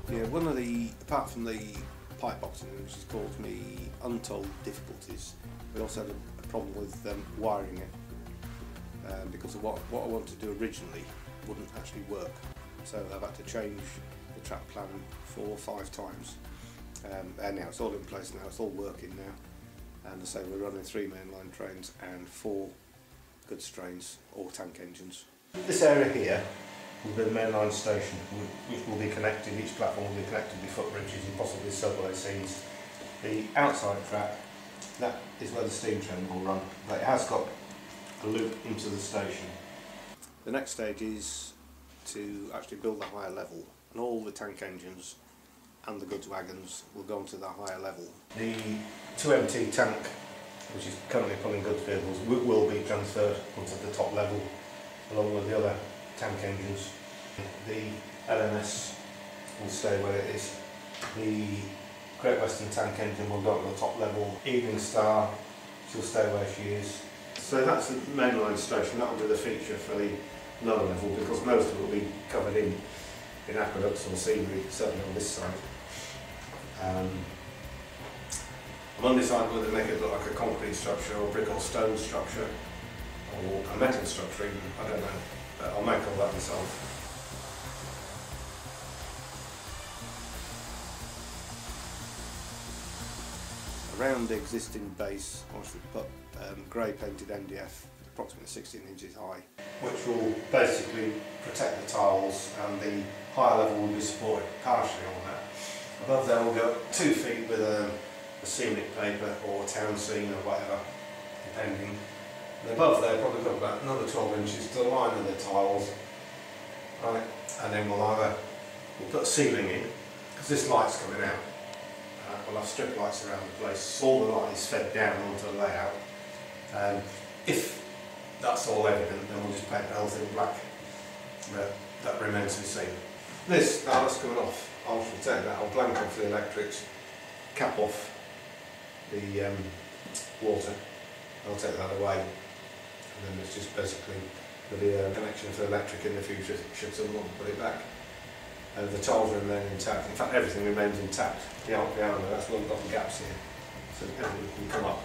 Yeah, one of the, apart from the pipe boxing, which has caused me untold difficulties, we also had a problem with wiring it, because of what I wanted to do originally wouldn't actually work. So I've had to change the track plan 4 or 5 times, and now it's all in place now, it's all working now, and as I say, we're running 3 mainline trains and 4 goods trains, all tank engines. This area here will be the mainline station, which will be connected, each platform will be connected with footbridges and possibly subway scenes. The outside track, that is where the steam train will run, but it has got a loop into the station. The next stage is to actually build a higher level, and all the tank engines and the goods wagons will go onto the higher level. The 2MT tank, which is currently pulling goods vehicles, will be transferred onto the top level along with the other tank engines. The LMS will stay where it is. The Great Western tank engine will go up to the top level. Evening Star, she'll stay where she is. So that's the mainline station, that will be the feature for the lower level, because most of it will be covered in aqueducts or scenery, certainly on this side. I'm undecided whether to make it look like a concrete structure or brick or stone structure or a metal structure even, I don't know, but I'll make all that myself. Around the existing base, I should put grey painted MDF, approximately 16 inches high, which will basically protect the tiles, and the higher level will be supported partially on that. Above there we'll go 2 feet with a scenic paper or town scene or whatever, depending. And above there probably got about another 12 inches to the line of the tiles, right? And then we'll put a ceiling in, because this light's coming out. We'll have strip lights around the place. All the light is fed down onto the layout. If that's all evident, then we'll just paint the whole thing black. But that remains to be seen. Now that's coming off. I'll take that, I'll blank off the electrics, cap off the water, I'll take that away, and then it's just basically there'll be a connection for electric in the future should someone put it back. The tiles remain intact, in fact everything remains intact behind there, that's why we've got the gaps here, so everything can come up,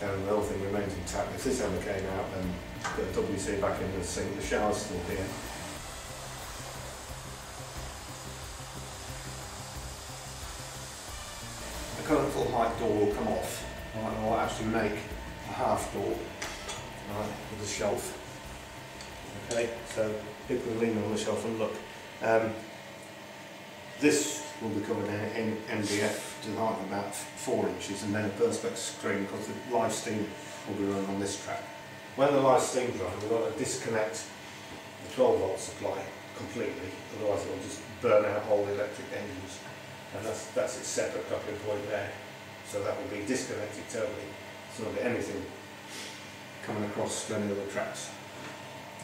and the whole thing remains intact. If this ever came out, then put the WC back in the sink, the shower's still here. The current full height door will come off, right, and I'll actually make a half door, right, with a shelf. Okay, so people can lean on the shelf and look. This will be covered in MDF to the height of about 4 inches, and then a perspex screen, because the live steam will be run on this track. When the live steam's running, we've got to disconnect the 12-volt supply completely, otherwise it will just burn out all the electric engines. And that's its separate coupling point there. So that will be disconnected totally, so there'll be anything coming across to any other tracks.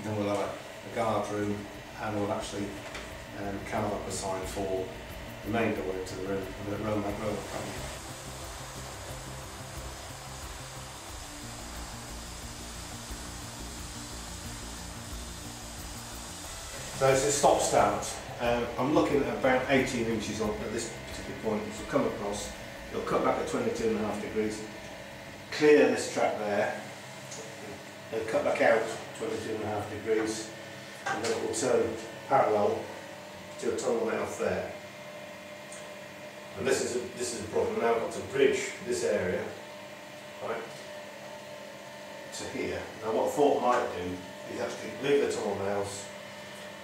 Then we'll have a guard room, and we'll actually carve up a sign for the main door into the room, and the Rowanbank company. So it's a stop-start. I'm looking at about 18 inches on at this particular point. It will come across, it'll cut back at 22.5 degrees, clear this track there, and cut back out 22.5 degrees, and then it will turn parallel to a tunnel mouth there. And this is a problem. Now I've got to bridge this area, right, to here. Now what I thought I might do is actually leave the tunnel mouth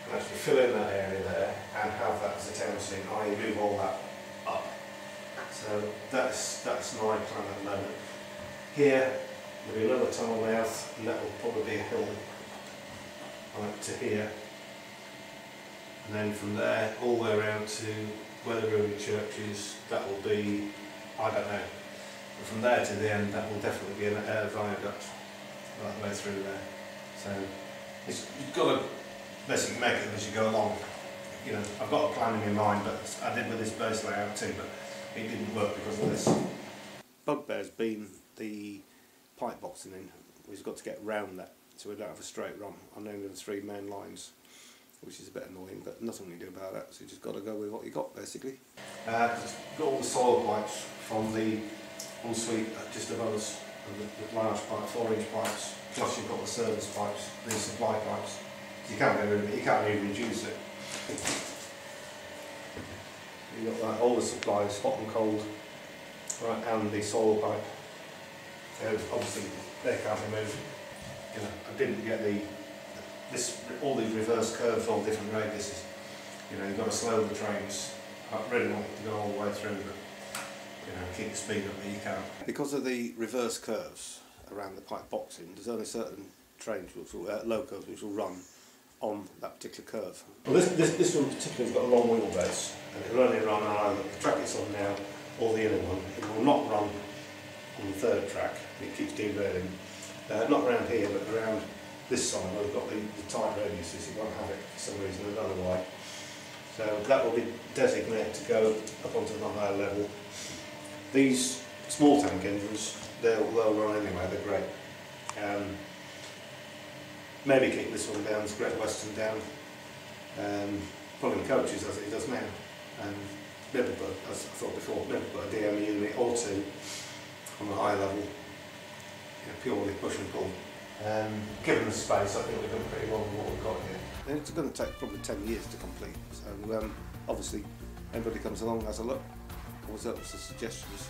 and actually fill in that area there and have that as a town scene, i.e. move all that up. So that's my plan at the moment. Here there'll be another tunnel mouth, and that will probably be a hill right to here. And then from there all the way around to where the Ruby Church is, that will be, I don't know. But from there to the end, that will definitely be a viaduct right the way through there. So you've got to basically make it as you go along. You know, I've got a plan in my mind, but I did with this base layout too, but it didn't work because of this. Bugbear's been the pipe boxing in. We've got to get round that so we don't have a straight run. I'm only going 3 main lines. which is a bit annoying, but nothing you do about that, so you just got to go with what you got, basically. Got all the soil pipes from the ensuite just above us, the large pipes, 4-inch pipes, plus you've got the service pipes, the supply pipes. So you can't get rid of it, you can't even reduce it. You've got all the supplies, hot and cold, right, and the soil pipe. Obviously they can't be moved. You know, I didn't get all these reverse curves, all different radiuses. You know, you've got to slow the trains. I really want it to go all the way through, but you know, keep the speed up, but you can't. Because of the reverse curves around the pipe boxing, there's only certain trains, locos, which will run on that particular curve. Well, this one particularly has got a long wheelbase, and it will only run on either the track it's on now or the inner one. It will not run on the third track. It keeps derailing. Not around here, but around this side where we've got the tight radiuses. It won't have it for some reason, I don't know why. So that will be designated to go up onto the higher level. These small tank engines, they'll run anyway, they're great. Maybe keep this one down, this Great Western down, probably in coaches as it does now. Maybe put, as I thought before, maybe put a DM unit or two on the high level, purely push and pull. Given the space, I think we've done pretty well with what we've got here. And it's going to take probably 10 years to complete, so obviously anybody comes along, has a look, always open to suggestions.